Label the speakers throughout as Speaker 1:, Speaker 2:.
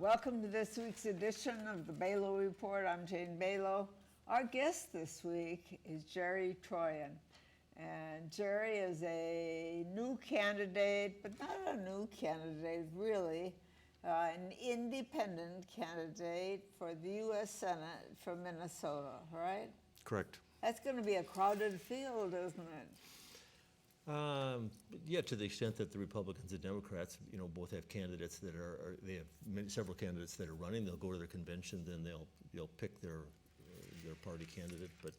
Speaker 1: Welcome to this week's edition of the Belau Report. I'm Jane Belau. Our guest this week is Jerry Trooien. And Jerry is a new candidate, but not a new candidate, really, an independent candidate for the U.S. Senate from Minnesota, right?
Speaker 2: Correct.
Speaker 1: That's going to be a crowded field, isn't it?
Speaker 2: Yeah, to the extent that the Republicans and Democrats, both have candidates that they have several candidates that are running. They'll go to their convention, then they'll pick their party candidate. But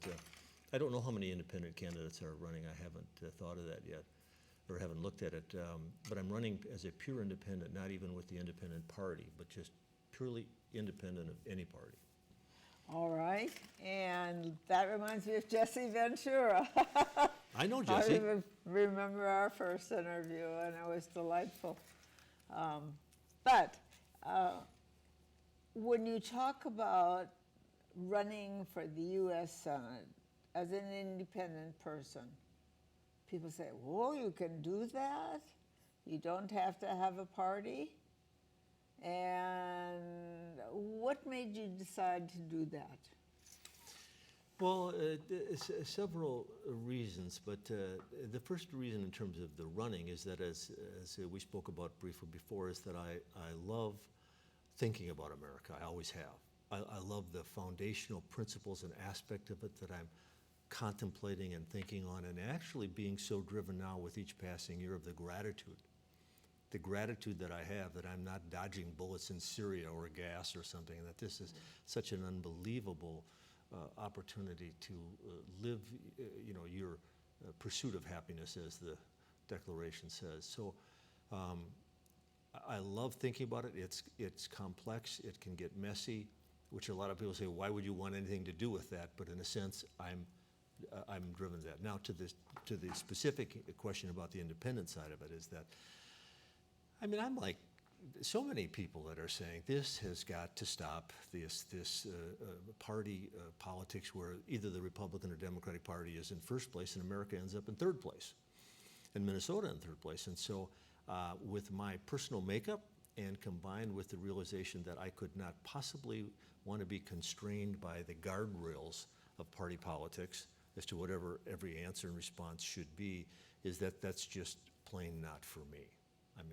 Speaker 2: I don't know how many independent candidates are running. I haven't thought of that yet, or haven't looked at it. But I'm running as a pure independent, not even with the independent party, but just purely independent of any party.
Speaker 1: All right, and that reminds me of Jesse Ventura.
Speaker 2: I know Jesse.
Speaker 1: I remember our first interview, and it was delightful. But when you talk about running for the U.S. Senate as an independent person, people say, whoa, you can do that? You don't have to have a party? And what made you decide to do that?
Speaker 2: Well, several reasons, but the first reason in terms of the running is that, as we spoke about briefly before, is that I love thinking about America. I always have. I love the foundational principles and aspect of it that I'm contemplating and thinking on, and actually being so driven now with each passing year of the gratitude that I have that I'm not dodging bullets in Syria or gas or something, and that this is such an unbelievable opportunity to live, your pursuit of happiness, as the Declaration says. So I love thinking about it. It's complex. It can get messy, which a lot of people say, why would you want anything to do with that? But in a sense, I'm driven to that. Now, to the specific question about the independent side of it is that, I'm like so many people that are saying this has got to stop, this party politics where either the Republican or Democratic Party is in first place and America ends up in third place, and Minnesota in third place. And so with my personal makeup and combined with the realization that I could not possibly want to be constrained by the guardrails of party politics as to whatever every answer and response should be, is that's just plain not for me. And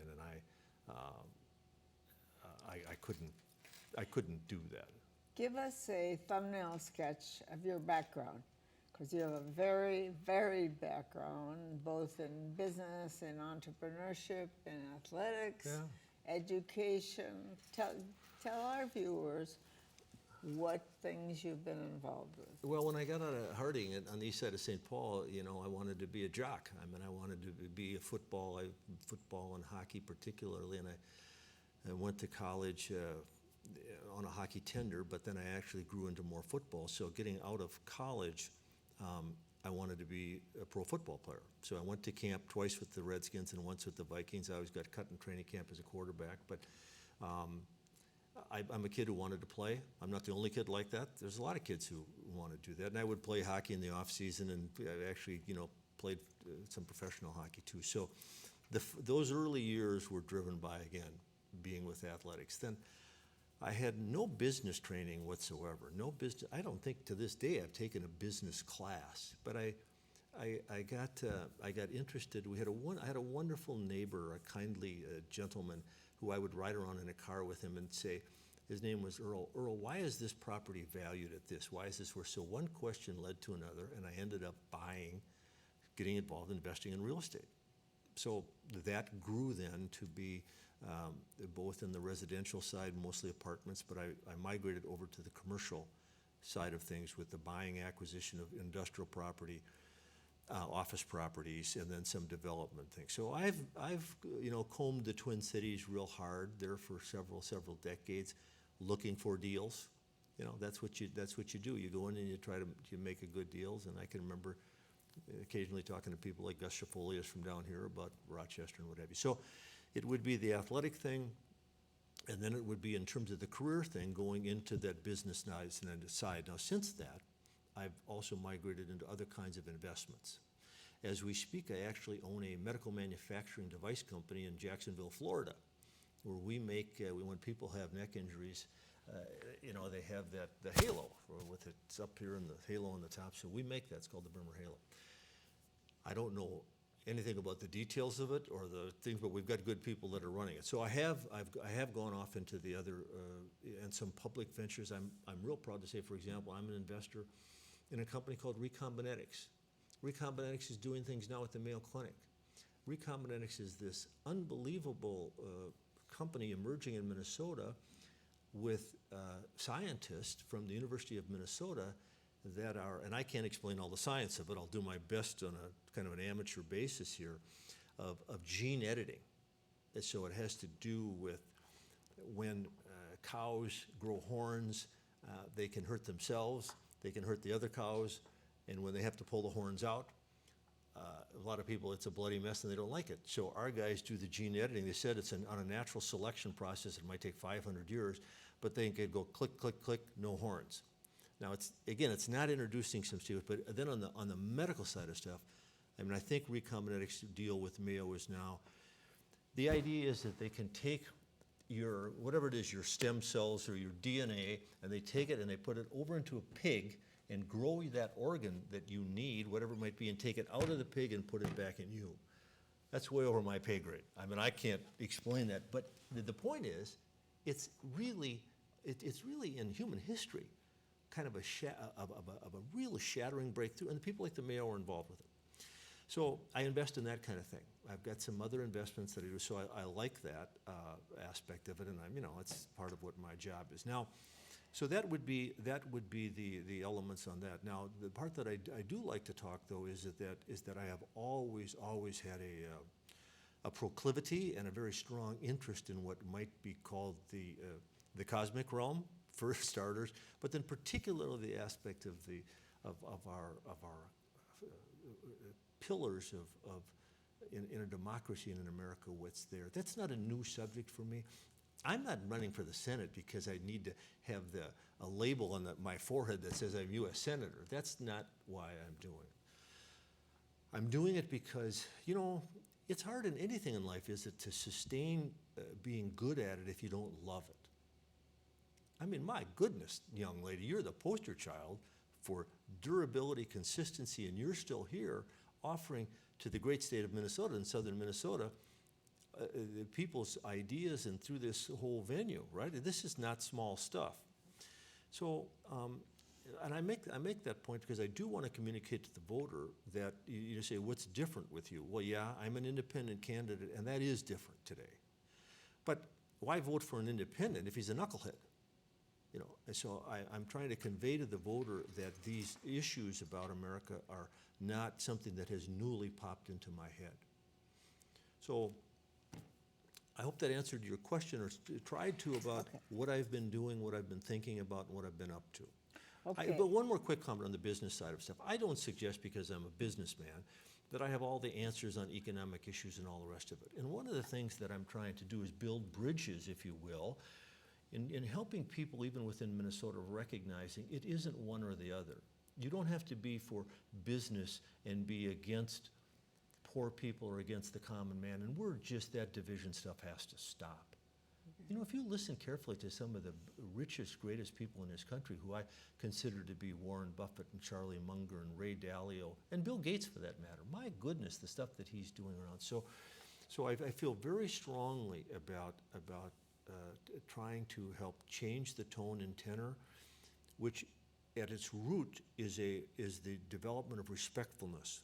Speaker 2: I couldn't do that.
Speaker 1: Give us a thumbnail sketch of your background, because you have a very varied background, both in business and entrepreneurship and athletics, education. Tell our viewers what things you've been involved with.
Speaker 2: Well, when I got out of Harding on the east side of St. Paul, I wanted to be a jock. I wanted to be a football and hockey particularly, and I went to college on a hockey tender, but then I actually grew into more football. So getting out of college, I wanted to be a pro football player. So I went to camp twice with the Redskins and once with the Vikings. I always got cut in training camp as a quarterback, but I'm a kid who wanted to play. I'm not the only kid like that. There's a lot of kids who want to do that. And I would play hockey in the off season, and I actually, played some professional hockey too. So those early years were driven by, again, being with athletics. Then I had no business training whatsoever. No business. I don't think to this day I've taken a business class, but I got interested. I had a wonderful neighbor, a kindly gentleman, who I would ride around in a car with him and say, his name was Earl. Earl, why is this property valued at this? Why is this worth? So one question led to another, and I ended up getting involved in investing in real estate. So that grew then to be both in the residential side, mostly apartments, but I migrated over to the commercial side of things with the buying, acquisition of industrial property, office properties, and then some development things. So I've combed the Twin Cities real hard there for several decades, looking for deals. That's what you do. You go in and you try to make a good deals. And I can remember occasionally talking to people like Gus Shafolius from down here about Rochester and what have you. So it would be the athletic thing, and then it would be in terms of the career thing, going into that business side. Now, since that, I've also migrated into other kinds of investments. As we speak, I actually own a medical manufacturing device company in Jacksonville, Florida. where we make, when people have neck injuries, you know, they have the halo with it's up here and the halo on the top. So we make that. It's called the Bremer Halo. I don't know anything about the details of it or the things, but we've got good people that are running it. So I have gone off into the other and some public ventures. I'm real proud to say, for example, I'm an investor in a company called Recombinetics. Recombinetics is doing things now at the Mayo Clinic. Recombinetics is this unbelievable company emerging in Minnesota with scientists from the University of Minnesota that are, and I can't explain all the science of it, I'll do my best on a kind of an amateur basis here, of gene editing. And so it has to do with when cows grow horns, they can hurt themselves, they can hurt the other cows, and when they have to pull the horns out, a lot of people, it's a bloody mess and they don't like it. So our guys do the gene editing. They said it's on a natural selection process. It might take 500 years, but they could go click, click, click, no horns. Now, it's not introducing some stuff, but then on the medical side of stuff, I mean, I think Recombinetics deal with Mayo is now, the idea is that they can take your, whatever it is, your stem cells or your DNA, and they take it and they put it over into a pig and grow that organ that you need, whatever it might be, and take it out of the pig and put it back in you. That's way over my pay grade. I mean, I can't explain that, but the point is, it's really in human history, kind of a real shattering breakthrough, and the people like the Mayo are involved with it. So I invest in that kind of thing. I've got some other investments that I do, so I like that aspect of it, and it's part of what my job is. Now, so that would be the elements on that. Now, the part that I do like to talk, though, is that I have always had a proclivity and a very strong interest in what might be called the cosmic realm, for starters, but then particularly the aspect of our pillars of in a democracy and in America, what's there. That's not a new subject for me. I'm not running for the Senate because I need to have a label on my forehead that says I'm U.S. Senator. That's not why I'm doing it. I'm doing it because, it's hard in anything in life, is it, to sustain being good at it if you don't love it. I mean, my goodness, young lady, you're the poster child for durability, consistency, and you're still here offering to the great state of Minnesota and southern Minnesota the people's ideas and through this whole venue, right? This is not small stuff. So, and I make that point because I do want to communicate to the voter that you say, what's different with you? Well, yeah, I'm an independent candidate, and that is different today. But why vote for an independent if he's a knucklehead? And so I'm trying to convey to the voter that these issues about America are not something that has newly popped into my head. So I hope that answered your question, or tried to, about what I've been doing, what I've been thinking about, and what I've been up to.
Speaker 1: Okay.
Speaker 2: But one more quick comment on the business side of stuff. I don't suggest, because I'm a businessman, that I have all the answers on economic issues and all the rest of it. And one of the things that I'm trying to do is build bridges, if you will, in helping people, even within Minnesota, recognizing it isn't one or the other. You don't have to be for business and be against poor people or against the common man, and that division stuff has to stop. If you listen carefully to some of the richest, greatest people in this country, who I consider to be Warren Buffett and Charlie Munger and Ray Dalio, and Bill Gates for that matter, my goodness, the stuff that he's doing around. So I feel very strongly about trying to help change the tone and tenor, which at its root is the development of respectfulness.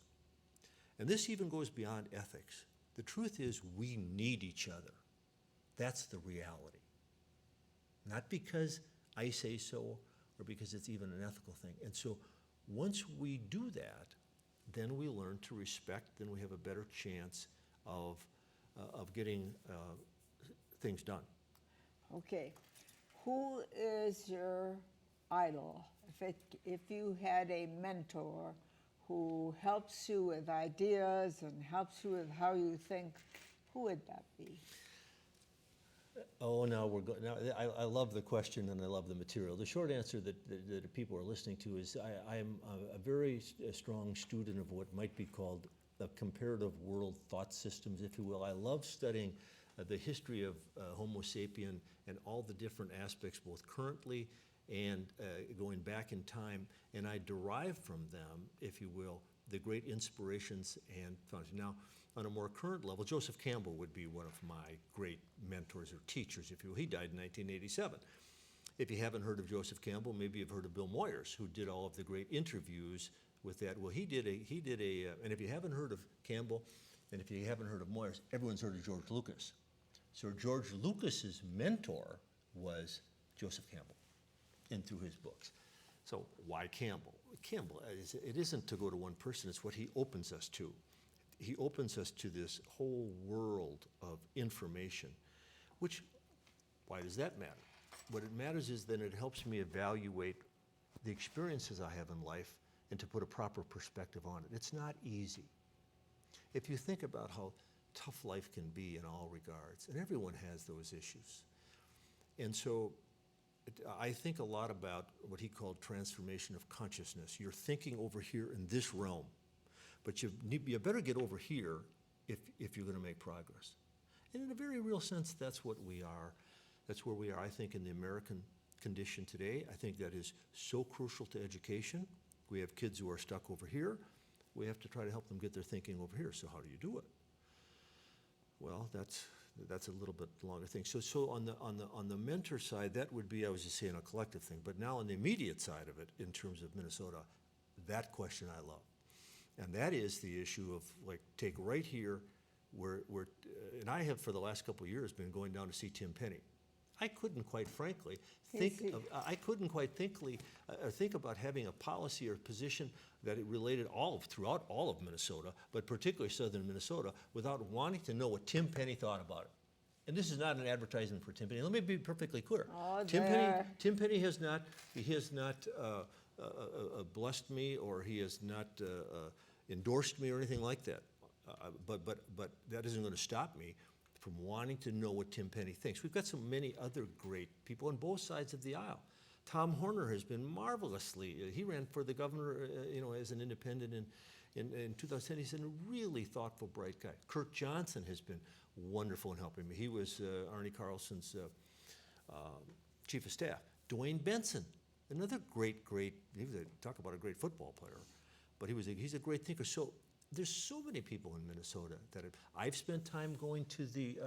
Speaker 2: And this even goes beyond ethics. The truth is, we need each other. That's the reality. Not because I say so or because it's even an ethical thing. And so once we do that, then we learn to respect, then we have a better chance of getting things done.
Speaker 1: Okay. Who is your idol? If you had a mentor who helps you with ideas and helps you with how you think, who would that be?
Speaker 2: Oh, now we're going. Now I love the question and I love the material. The short answer that people are listening to is I am a very strong student of what might be called the comparative world thought systems, if you will. I love studying the history of Homo sapien and all the different aspects, both currently and going back in time, and I derive from them, if you will, the great inspirations and foundations. Now, on a more current level, Joseph Campbell would be one of my great mentors or teachers, if you will. He died in 1987. If you haven't heard of Joseph Campbell, maybe you've heard of Bill Moyers, who did all of the great interviews with that. Well, he did a, and if you haven't heard of Campbell, and if you haven't heard of Moyers, everyone's heard of George Lucas. So George Lucas's mentor was Joseph Campbell, and through his books. So why Campbell? Campbell, it isn't to go to one person, it's what he opens us to. He opens us to this whole world of information, which, why does that matter? What it matters is that it helps me evaluate the experiences I have in life and to put a proper perspective on it. It's not easy. If you think about how tough life can be in all regards, and everyone has those issues. And so I think a lot about what he called transformation of consciousness. You're thinking over here in this realm, but you better get over here if you're going to make progress. And in a very real sense, that's what we are. That's where we are, I think, in the American condition today. I think that is so crucial to education. We have kids who are stuck over here. We have to try to help them get their thinking over here. So how do you do it? Well, that's a little bit longer thing. So on the mentor side, that would be, I was just saying, a collective thing. But now on the immediate side of it, in terms of Minnesota, that question I love. And that is the issue of, like, take right here, where and I have for the last couple of years been going down to see Tim Penny. I couldn't quite frankly think about having a policy or position that it related throughout all of Minnesota, but particularly southern Minnesota, without wanting to know what Tim Penny thought about it. And this is not an advertisement for Tim Penny. Let me be perfectly clear.
Speaker 1: Oh,
Speaker 2: Tim Penny has not blessed me, or he has not endorsed me or anything like that. But that isn't going to stop me from wanting to know what Tim Penny thinks. We've got so many other great people on both sides of the aisle. Tom Horner has been marvelously, he ran for the governor, as an independent in 2010. He's a really thoughtful, bright guy. Kirk Johnson has been wonderful in helping me. He was Arnie Carlson's chief of staff. Dwayne Benson, another great, talk about a great football player, but he's a great thinker. So there's so many people in Minnesota that I've spent time going to the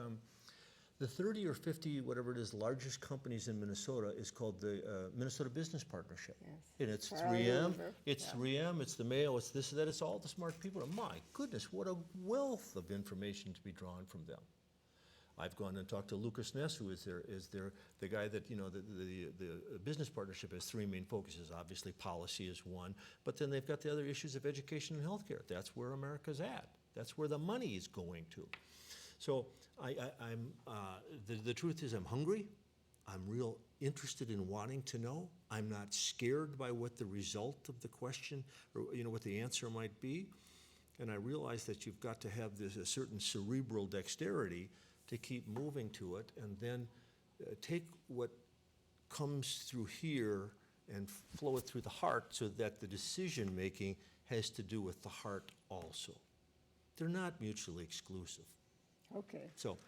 Speaker 2: 30 or 50, whatever it is, largest companies in Minnesota is called the Minnesota Business Partnership.
Speaker 1: Yes.
Speaker 2: And it's
Speaker 1: Charlie
Speaker 2: 3M,
Speaker 1: Weaver.
Speaker 2: it's
Speaker 1: Yeah.
Speaker 2: 3M, it's the Mayo, it's this, that, it's all the smart people. And my goodness, what a wealth of information to be drawn from them. I've gone and talked to Lucas Ness, who is the guy that, the business partnership has three main focuses. Obviously, policy is one, but then they've got the other issues of education and healthcare. That's where America's at. That's where the money is going to. So the truth is I'm hungry. I'm real interested in wanting to know. I'm not scared by what the result of the question or, what the answer might be. And I realize that you've got to have a certain cerebral dexterity to keep moving to it, and then take what comes through here and flow it through the heart, so that the decision making has to do with the heart also. They're not mutually exclusive.
Speaker 1: Okay.
Speaker 2: So,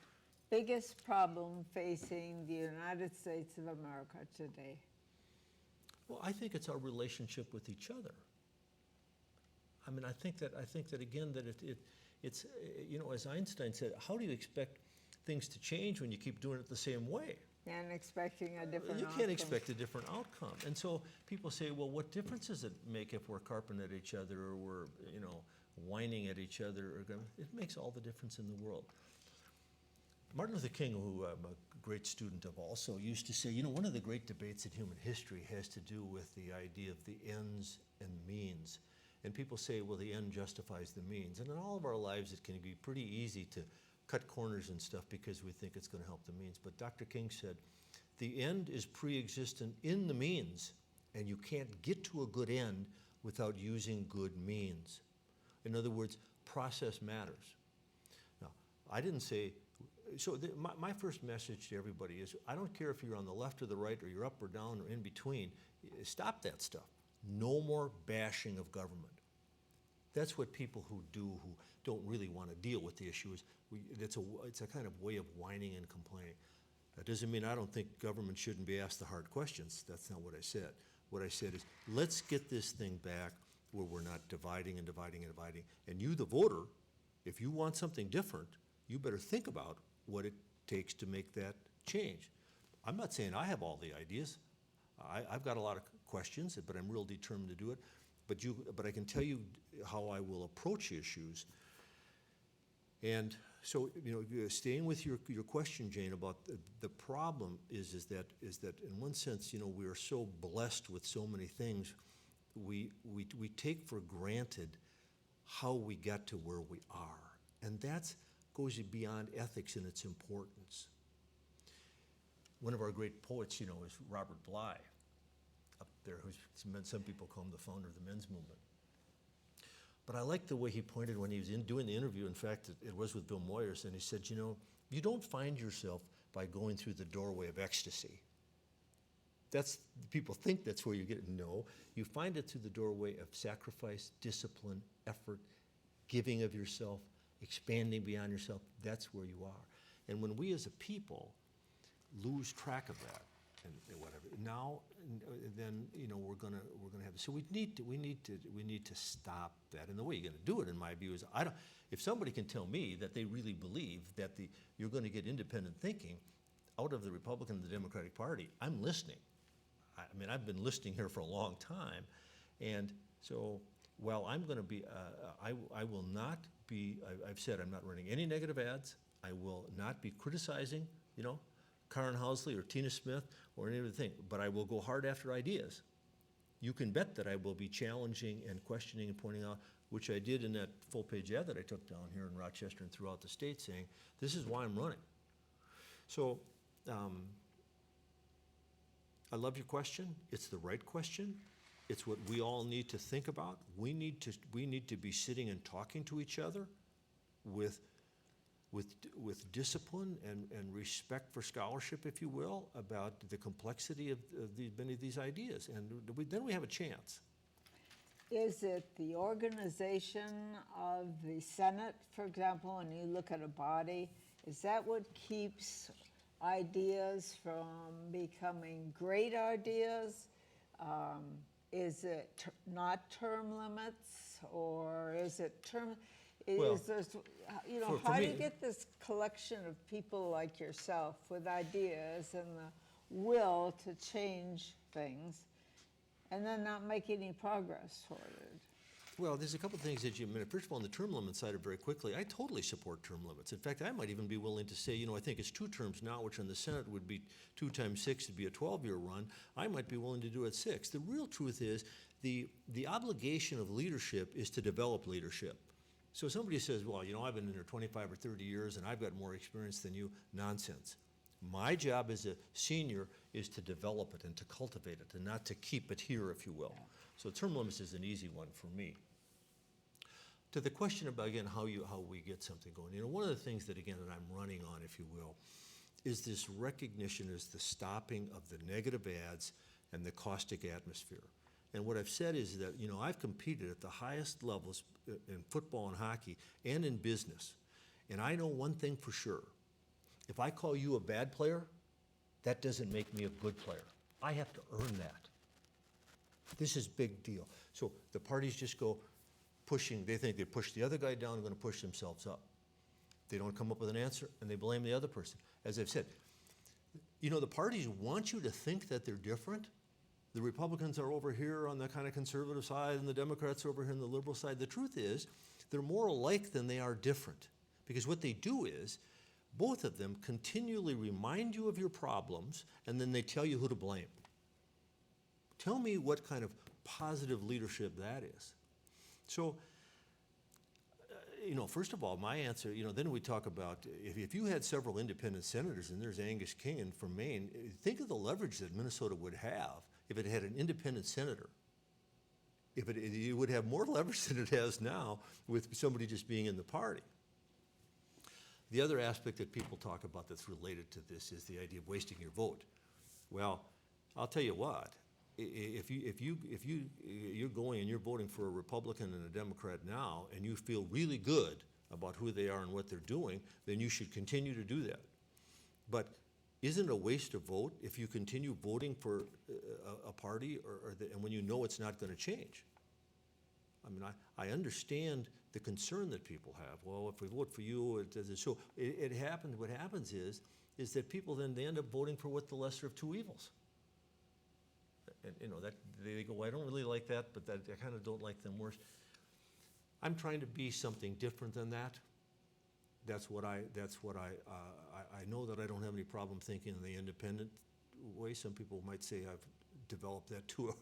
Speaker 1: Biggest problem facing the United States of America today?
Speaker 2: well, I think it's our relationship with each other. I mean, I think that again, that it's as Einstein said, how do you expect things to change when you keep doing it the same way?
Speaker 1: And expecting a different
Speaker 2: You
Speaker 1: outcome.
Speaker 2: can't expect a different outcome. And so people say, well, what difference does it make if we're carping at each other, or we're, whining at each other? It makes all the difference in the world. Martin Luther King, who I'm a great student of also, used to say, one of the great debates in human history has to do with the idea of the ends and means. And people say, well, the end justifies the means. And in all of our lives, it can be pretty easy to cut corners and stuff because we think it's going to help the means. But Dr. King said, the end is pre-existent in the means, and you can't get to a good end without using good means. In other words, process matters. Now, I didn't say, so my first message to everybody is, I don't care if you're on the left or the right, or you're up or down or in between, stop that stuff. No more bashing of government. That's what people who don't really want to deal with the issue is, it's a kind of way of whining and complaining. That doesn't mean I don't think government shouldn't be asked the hard questions. That's not what I said. What I said is, let's get this thing back where we're not dividing and dividing and dividing. And you, the voter, if you want something different, you better think about what it takes to make that change. I'm not saying I have all the ideas. I've got a lot of questions, but I'm real determined to do it. But I can tell you how I will approach issues. And so, staying with your question, Jane, about the problem is that in one sense, we are so blessed with so many things, we take for granted how we got to where we are. And that goes beyond ethics in its importance. One of our great poets, is Robert Bly, up there, some people call him the founder of the men's movement. But I like the way he pointed when he was doing the interview. In fact, it was with Bill Moyers, and he said, you don't find yourself by going through the doorway of ecstasy. People think that's where you get it. No, you find it through the doorway of sacrifice, discipline, effort, giving of yourself, expanding beyond yourself. That's where you are. And when we as a people lose track of that, and whatever, now, then we're gonna have. So we need to stop that. And the way you're gonna do it, in my view, is if somebody can tell me that they really believe that you're going to get independent thinking out of the Republican and the Democratic Party, I'm listening. I mean, I've been listening here for a long time, and so while I'm going to be, I will not be. I've said I'm not running any negative ads. I will not be criticizing, Karen Housley or Tina Smith or any other thing, but I will go hard after ideas. You can bet that I will be challenging and questioning and pointing out, which I did in that full-page ad that I took down here in Rochester and throughout the state, saying, this is why I'm running. So I love your question. It's the right question. It's what we all need to think about. We need to be sitting and talking to each other with discipline and respect for scholarship, if you will, about the complexity of many of these ideas. And then we have a chance.
Speaker 1: Is it the organization of the Senate, for example, and you look at a body, is that what keeps ideas from becoming great ideas? Is it not term limits, or is it term?
Speaker 2: Well,
Speaker 1: How do you get this collection of people like yourself with ideas and the will to change things and then not make any progress toward it?
Speaker 2: Well, there's a couple of things that you mentioned. First of all, on the term limit side, very quickly, I totally support term limits. In fact, I might even be willing to say, I think it's 2 terms now, which in the Senate would be 2 times 6 would be a 12-year run. I might be willing to do it 6. The real truth is the obligation of leadership is to develop leadership. So somebody says, well, I've been in there 25 or 30 years and I've got more experience than you. Nonsense. My job as a senior is to develop it and to cultivate it and not to keep it here, if you will. So term limits is an easy one for me. To the question about, again, how we get something going. One of the things that, again, that I'm running on, if you will, is this recognition, is the stopping of the negative ads and the caustic atmosphere. And what I've said is that, I've competed at the highest levels in football and hockey and in business. And I know one thing for sure. If I call you a bad player, that doesn't make me a good player. I have to earn that. This is big deal. So the parties just go pushing. They think they push the other guy down, they're going to push themselves up. They don't come up with an answer, and they blame the other person. As I've said, the parties want you to think that they're different. The Republicans are over here on the kind of conservative side, and the Democrats are over here on the liberal side. The truth is, they're more alike than they are different. Because what they do is, both of them continually remind you of your problems, and then they tell you who to blame. Tell me what kind of positive leadership that is. So, first of all, my answer, then we talk about, if you had several independent senators, and there's Angus King from Maine, think of the leverage that Minnesota would have if it had an independent senator. It would have more leverage than it has now with somebody just being in the party. The other aspect that people talk about that's related to this is the idea of wasting your vote. Well, I'll tell you what, you're going and you're voting for a Republican and a Democrat now, and you feel really good about who they are and what they're doing, then you should continue to do that. But isn't it a waste to vote if you continue voting for a party and when you know it's not going to change? I mean, I understand the concern that people have. Well, if we vote for you, it doesn't. So it happens. What happens is that people then they end up voting for what the lesser of two evils. And that they go, well, I don't really like that, but I kind of don't like them worse. I'm trying to be something different than that. That's what I know that I don't have any problem thinking in the independent way. Some people might say I've developed that to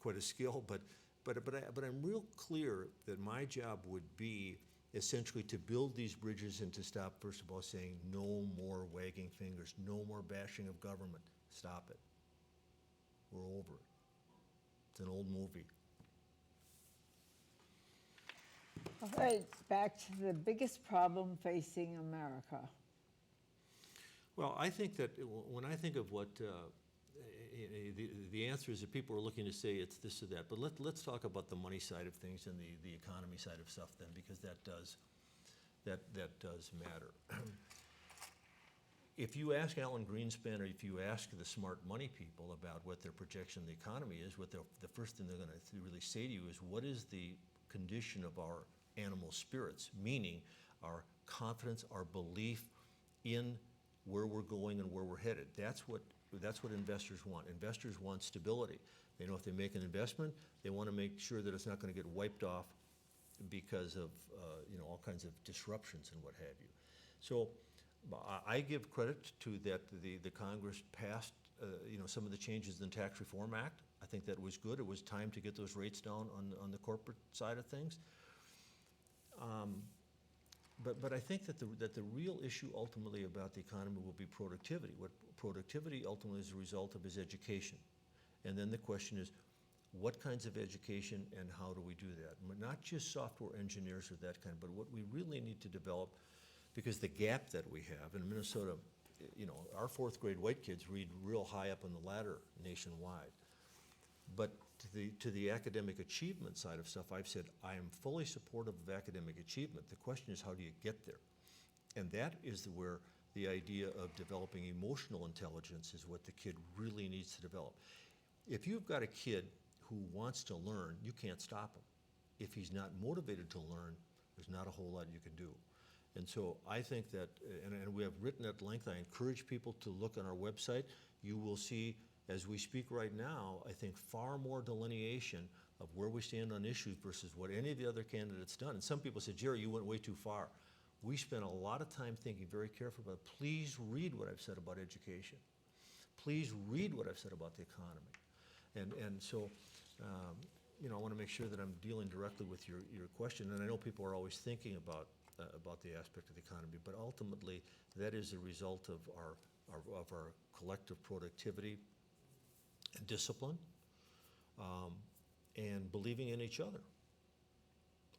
Speaker 2: quite a skill, but I'm real clear that my job would be essentially to build these bridges and to stop, first of all, saying no more wagging fingers, no more bashing of government. Stop it. We're over it. It's an old movie.
Speaker 1: All right, back to the biggest problem facing America.
Speaker 2: Well, I think that when I think of what the answer is that people are looking to say it's this or that, but let's talk about the money side of things and the economy side of stuff then, because that does matter. If you ask Alan Greenspan or if you ask the smart money people about what their projection of the economy is, what the first thing they're going to really say to you is, what is the condition of our animal spirits, meaning our confidence, our belief in where we're going and where we're headed. That's what investors want. Investors want stability. They know if they make an investment, they want to make sure that it's not going to get wiped off because of all kinds of disruptions and what have you. So I give credit to that the Congress passed some of the changes in the Tax Reform Act. I think that was good. It was time to get those rates down on the corporate side of things. But I think that the real issue ultimately about the economy will be productivity. What productivity ultimately is a result of is education. And then the question is, what kinds of education and how do we do that? Not just software engineers or that kind, but what we really need to develop, because the gap that we have in Minnesota, our fourth grade white kids read real high up on the ladder nationwide. But to the academic achievement side of stuff, I've said I am fully supportive of academic achievement. The question is, how do you get there? And that is where the idea of developing emotional intelligence is what the kid really needs to develop. If you've got a kid who wants to learn, you can't stop him. If he's not motivated to learn, there's not a whole lot you can do. And so I think that, and we have written at length, I encourage people to look on our website. You will see, as we speak right now, I think far more delineation of where we stand on issues versus what any of the other candidates done. And some people said, Jerry, you went way too far. We spent a lot of time thinking very carefully about, please read what I've said about education. Please read what I've said about the economy. And so, I want to make sure that I'm dealing directly with your question. And I know people are always thinking about the aspect of the economy, but ultimately that is a result of our collective productivity and discipline, and believing in each other.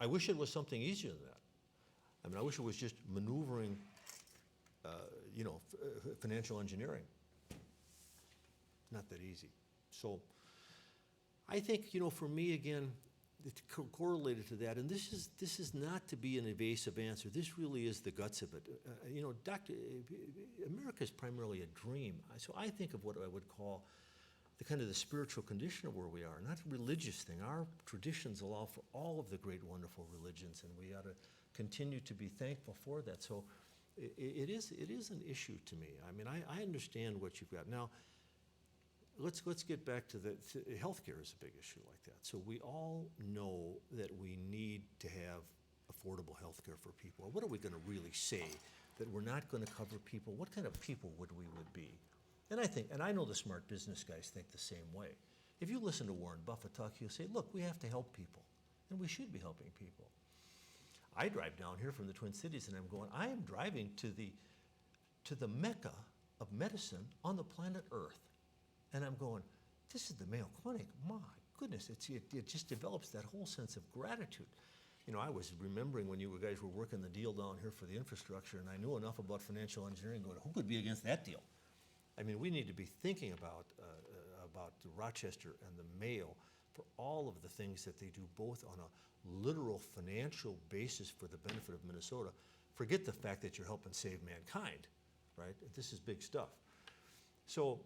Speaker 2: I wish it was something easier than that. I mean, I wish it was just maneuvering, financial engineering. Not that easy. So I think, for me, again, it's correlated to that, and this is not to be an evasive answer. This really is the guts of it. America is primarily a dream. So I think of what I would call the kind of the spiritual condition of where we are, not a religious thing. Our traditions allow for all of the great, wonderful religions, and we ought to continue to be thankful for that. So it is an issue to me. I mean, I understand what you've got. Now, let's get back to healthcare is a big issue like that. So we all know that we need to have affordable healthcare for people. What are we going to really say that we're not going to cover people? What kind of people would be? And I know the smart business guys think the same way. If you listen to Warren Buffett talk, he'll say, look, we have to help people, and we should be helping people. I drive down here from the Twin Cities, and I am driving to the Mecca of medicine on the planet Earth. And I'm going, this is the Mayo Clinic. My goodness, it just develops that whole sense of gratitude. I was remembering when you guys were working the deal down here for the infrastructure, and I knew enough about financial engineering going, who could be against that deal? I mean, we need to be thinking about about the Rochester and the Mayo for all of the things that they do, both on a literal financial basis for the benefit of Minnesota. Forget the fact that you're helping save mankind, right? This is big stuff. So,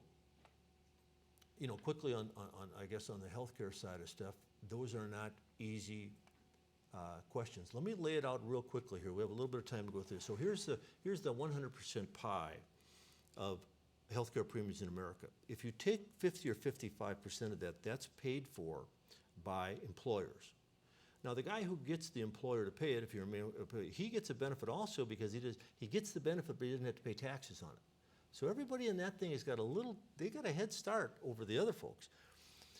Speaker 2: you know, quickly on I guess on the healthcare side of stuff, those are not easy questions. Let me lay it out real quickly here. We have a little bit of time to go through. So here's the 100% pie of healthcare premiums in America. If you take 50 or 55% of that, that's paid for by employers. Now, the guy who gets the employer to pay it, if you're a male, he gets a benefit also because he gets the benefit, but he doesn't have to pay taxes on it. So everybody in that thing has got they got a head start over the other folks.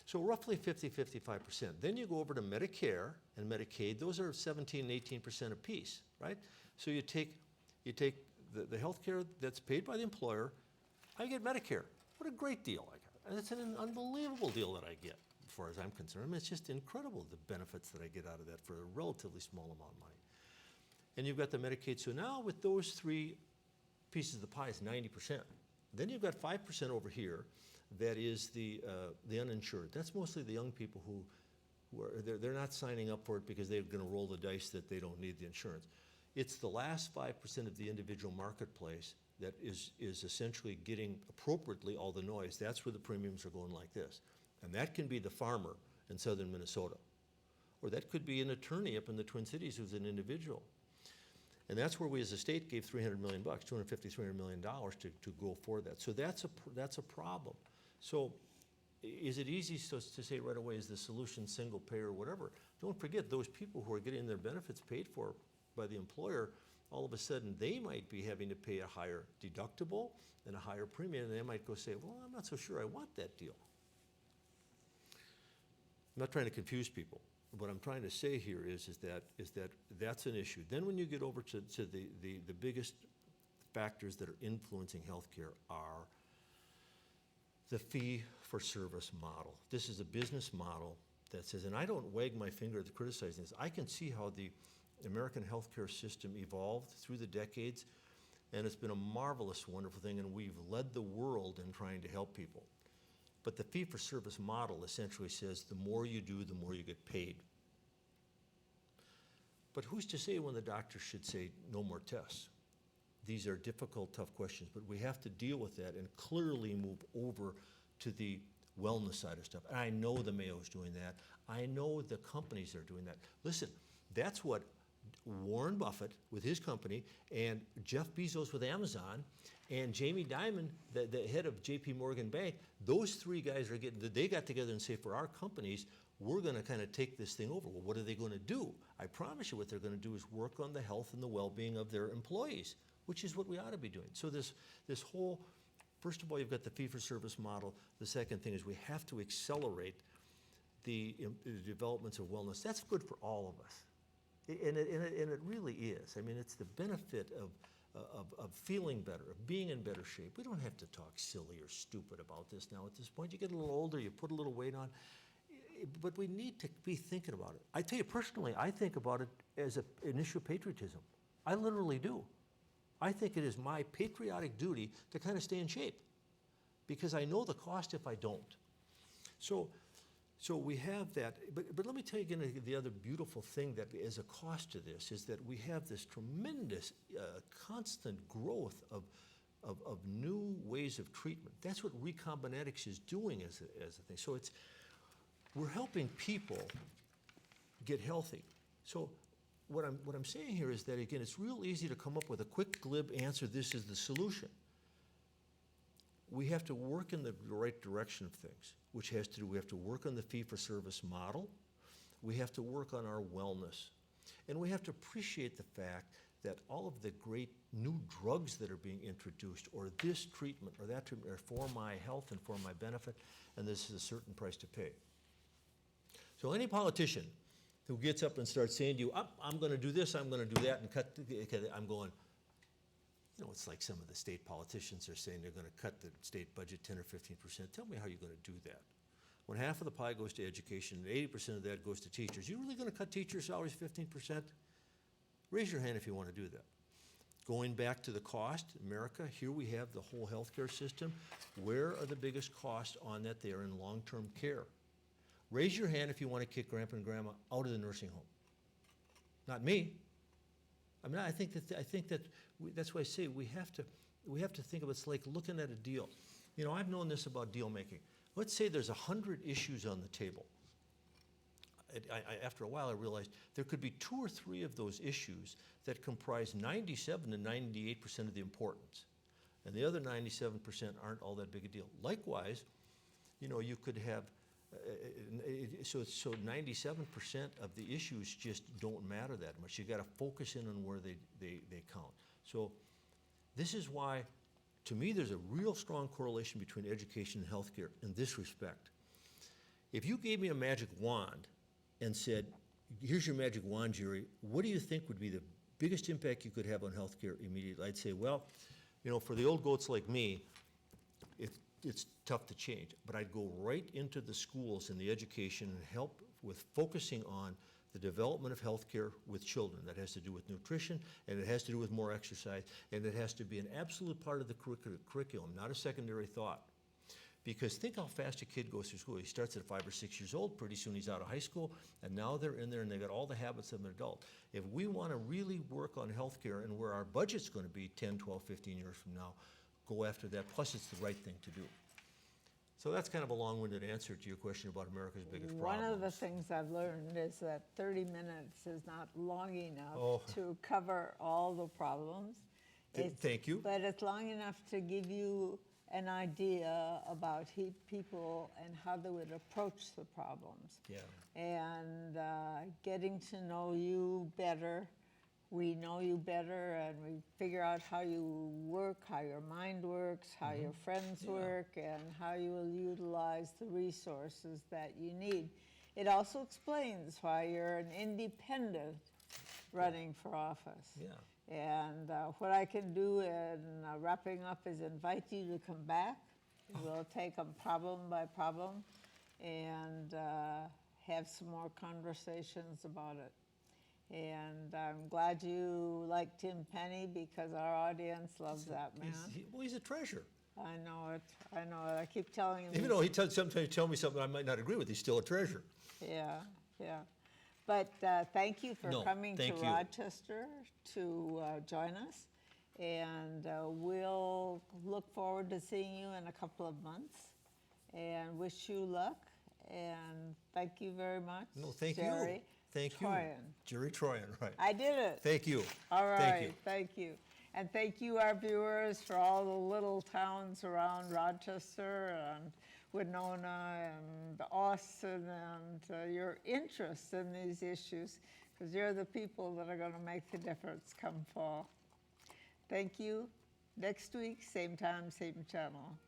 Speaker 2: So roughly 50, 55%. Then you go over to Medicare and Medicaid. Those are 17 and 18% apiece, right? So you take the health care that's paid by the employer. I get Medicare. What a great deal I got. And it's an unbelievable deal that I get, as far as I'm concerned. I mean, it's just incredible, the benefits that I get out of that for a relatively small amount of money. And you've got the Medicaid. So now with those three pieces of the pie, it's 90%. Then you've got 5% over here. That is the uninsured. That's mostly the young people who are, they're not signing up for it because they're going to roll the dice that they don't need the insurance. It's the last 5% of the individual marketplace that is essentially getting appropriately all the noise. That's where the premiums are going like this. And that can be the farmer in southern Minnesota. Or that could be an attorney up in the Twin Cities who's an individual. And that's where we as a state gave $300 million, $250, $300 million to go for that. So that's a problem. So is it easy to say right away, is the solution single payer or whatever? Don't forget, those people who are getting their benefits paid for by the employer, all of a sudden they might be having to pay a higher deductible and a higher premium, and they might go say, well, I'm not so sure I want that deal. I'm not trying to confuse people. What I'm trying to say here is that that's an issue. Then when you get over to the biggest factors that are influencing healthcare are the fee-for-service model. This is a business model that says, and I don't wag my finger at criticizing this, I can see how the American healthcare system evolved through the decades, and it's been a marvelous, wonderful thing, and we've led the world in trying to help people. But the fee-for-service model essentially says the more you do, the more you get paid. But who's to say when the doctor should say no more tests? These are difficult, tough questions, but we have to deal with that and clearly move over to the wellness side of stuff. And I know the Mayo's doing that. I know the companies are doing that. Listen, that's what Warren Buffett with his company and Jeff Bezos with Amazon and Jamie Dimon, the head of J.P. Morgan Bank, those three guys are they got together and say, for our companies, we're going to kind of take this thing over. Well, what are they going to do? I promise you what they're going to do is work on the health and the well-being of their employees, which is what we ought to be doing. So this whole, first of all, you've got the fee-for-service model. The second thing is we have to accelerate the developments of wellness. That's good for all of us. And it really is. I mean, it's the benefit of feeling better, of being in better shape. We don't have to talk silly or stupid about this now at this point. You get a little older, you put a little weight on, but we need to be thinking about it. I tell you personally, I think about it as an issue of patriotism. I literally do. I think it is my patriotic duty to kind of stay in shape because I know the cost if I don't. So we have that, but let me tell you again, the other beautiful thing that is a cost to this is that we have this tremendous constant growth of new ways of treatment. That's what recombinetics is doing as a thing. So we're helping people get healthy. So what I'm saying here is that, again, it's real easy to come up with a quick, glib answer, this is the solution. We have to work in the right direction of things, which has to do, we have to work on the fee-for-service model, we have to work on our wellness, and we have to appreciate the fact that all of the great new drugs that are being introduced, or this treatment or that treatment, are for my health and for my benefit, and this is a certain price to pay. So any politician who gets up and starts saying to you, I'm going to do this, I'm going to do that, and I'm going, you know, it's like some of the state politicians are saying they're going to cut the state budget 10 or 15%. Tell me how you're going to do that. When half of the pie goes to education and 80% of that goes to teachers, you really going to cut teacher salaries 15%? Raise your hand if you want to do that. Going back to the cost, America, here we have the whole healthcare system. Where are the biggest costs on that? They are in long-term care. Raise your hand if you want to kick grandpa and grandma out of the nursing home. Not me. I mean, I think that's why I say we have to think of it's like looking at a deal. You know, I've known this about deal making. Let's say there's 100 issues on the table. After a while, I realized there could be 2 or 3 of those issues that comprise 97 to 98% of the importance, and the other 97% aren't all that big a deal. Likewise, you know, you could have so 97% of the issues just don't matter that much. You got to focus in on where they count. So this is why, to me, there's a real strong correlation between education and healthcare in this respect. If you gave me a magic wand and said, here's your magic wand, Jerry, what do you think would be the biggest impact you could have on healthcare immediately? I'd say, well, you know, for the old goats like me, it's tough to change, but I'd go right into the schools and the education and help with focusing on the development of healthcare with children. That has to do with nutrition, and it has to do with more exercise, and it has to be an absolute part of the curriculum, not a secondary thought. Because think how fast a kid goes through school. He starts at 5 or 6 years old, pretty soon he's out of high school, and now they're in there and they got all the habits of an adult. If we want to really work on healthcare and where our budget's going to be 10, 12, 15 years from now, go after that, plus it's the right thing to do. So that's kind of a long-winded answer to your question about America's biggest problems.
Speaker 1: One of the things I've learned is that 30 minutes is not long enough to cover all the problems.
Speaker 2: Thank you.
Speaker 1: But it's long enough to give you an idea about people and how they would approach the problems.
Speaker 2: Yeah.
Speaker 1: And getting to know you better. We know you better, and we figure out how you work, how your mind works, how your friends work, and how you will utilize the resources that you need. It also explains why you're an independent running for office.
Speaker 2: Yeah.
Speaker 1: And what I can do in wrapping up is invite you to come back. We'll take them problem by problem and have some more conversations about it. And I'm glad you like Tim Penny, because our audience loves that man.
Speaker 2: He's a treasure.
Speaker 1: I know it. I know it. I keep telling him.
Speaker 2: Even though he sometimes tell me something I might not agree with, he's still a treasure.
Speaker 1: Yeah, yeah. But thank you for coming to Rochester to join us. And we'll look forward to seeing you in a couple of months and wish you luck. And thank you very much.
Speaker 2: No, thank
Speaker 1: Jerry
Speaker 2: you. Thank
Speaker 1: Trooien.
Speaker 2: you. Jerry Trooien, right.
Speaker 1: I did it.
Speaker 2: Thank you.
Speaker 1: All right.
Speaker 2: Thank you.
Speaker 1: Thank you. And thank you, our viewers, for all the little towns around Rochester and Winona and Austin, and your interest in these issues, because you're the people that are going to make the difference come fall. Thank you. Next week, same time, same channel.